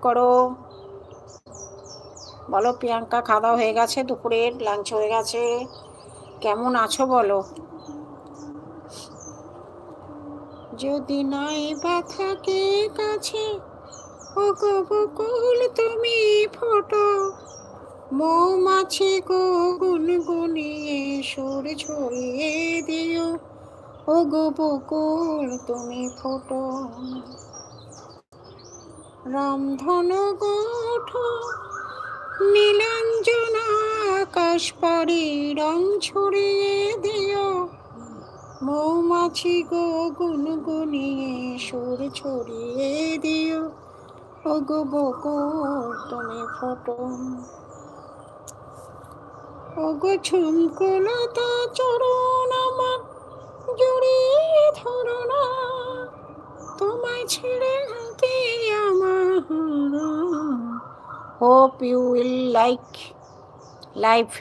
করো, বলো প্রিয়াঙ্কা। খাওয়া দাওয়া হয়ে গেছে? দুপুরের লাঞ্চ হয়ে গেছে? কেমন আছো বলো? যদি নাই বা থাকে কাছে, ও গো বকুল তুমি ফোটো, মৌমাছি গো গুনগুনিয়ে সুর ছড়িয়ে দিও, ও গো বকুল তুমি ফোটো। রামধনু গোঠো নীলাঞ্জনা আকাশ পাড়ি রং ছড়িয়ে দিও, মৌমাছি গো গুনগুনিয়ে সুর ছড়িয়ে দিও, ও গো বকুল তুমি ফোটো। ও গো ঝুমকুলতা চরণ আমার জড়িয়ে ধরো না, তোমায় ছেড়ে হাতে আমার। Hope you will like life.